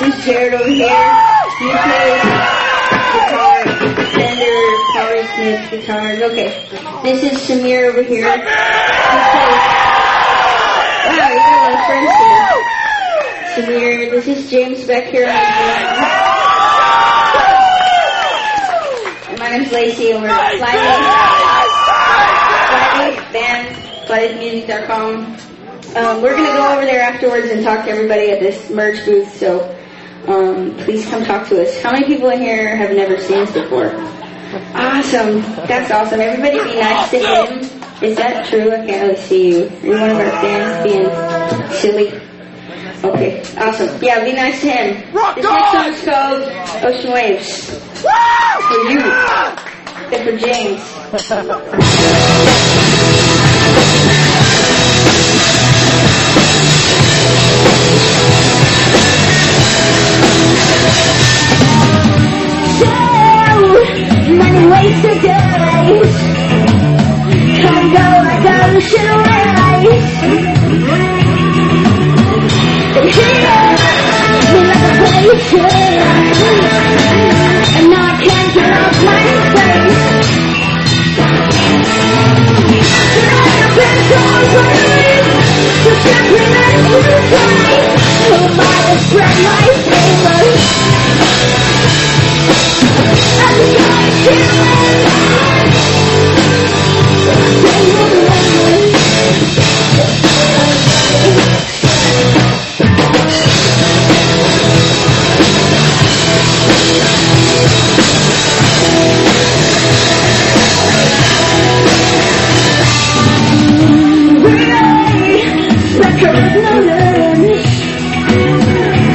This is Jared over here. You play guitar, Fender, Power Smith guitars. Okay. This is Samir over here. You play. Wow, you got a lot of friends here. Samir. This is James back here on the drum. And my name's Lacey over at Flyleaf. Flyleaf band, flyleafmusic.com. We're going to go over there afterwards and talk to everybody at this merch booth, so please come talk to us. How many people in here have never seen us before? Awesome. That's awesome. Everybody be nice to him. Is that true? I can't really see you. Are you one of our fans being silly? Okay, awesome. Yeah, be nice to him. This next song is called Ocean Waves. For you. And for James. Many ways to do it. Come go like ocean waves. They hit me like a blazing, and now I can't get off my face. Tonight I've been so brave, just jumping into the tide. Who am I to spread my favors?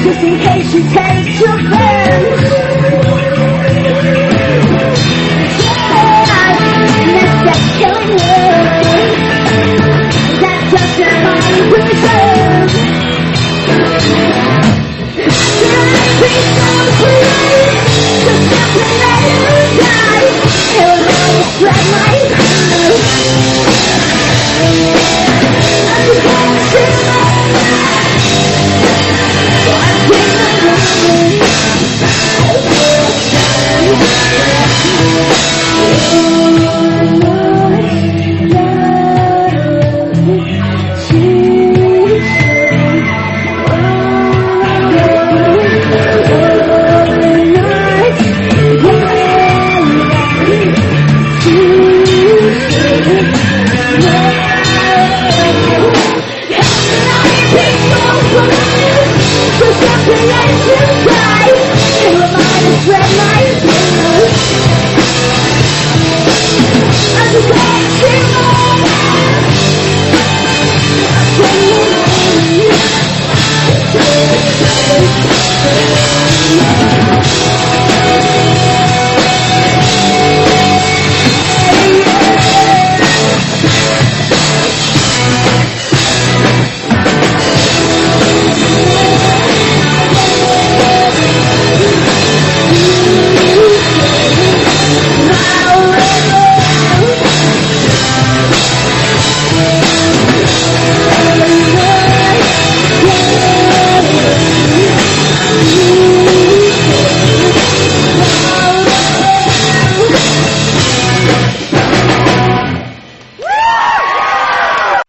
Just in case you take